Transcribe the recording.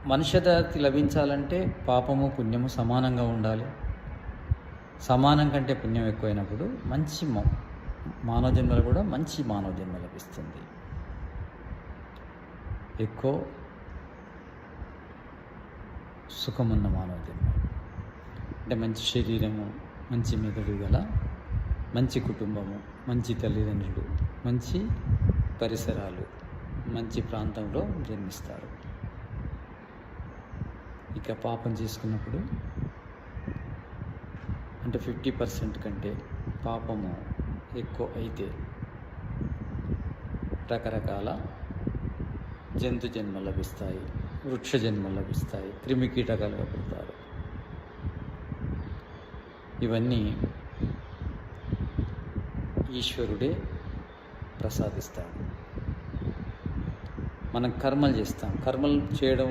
మనుష్యజాతి లభించాలంటే పాపము పుణ్యము సమానంగా ఉండాలి. సమానం కంటే పుణ్యం ఎక్కువైనప్పుడు మంచి మానవ జన్మలు కూడా మంచి మానవ జన్మ లభిస్తుంది. ఎక్కువ సుఖమున్న మానవ జన్మ అంటే మంచి శరీరము, మంచి మెదడు గల మంచి కుటుంబము, మంచి తల్లిదండ్రులు, మంచి పరిసరాలు, మంచి ప్రాంతంలో జన్మిస్తారు. ఇక పాపం చేసుకున్నప్పుడు అంటే 50% కంటే పాపము ఎక్కువ అయితే రకరకాల జంతు జన్మలు లభిస్తాయి, వృక్ష జన్మలు లభిస్తాయి, క్రిమికీటకాలుగా పుడతారు. ఇవన్నీ ఈశ్వరుడే ప్రసాదిస్తాడు. మనం కర్మలు చేస్తాం. కర్మలు చేయడం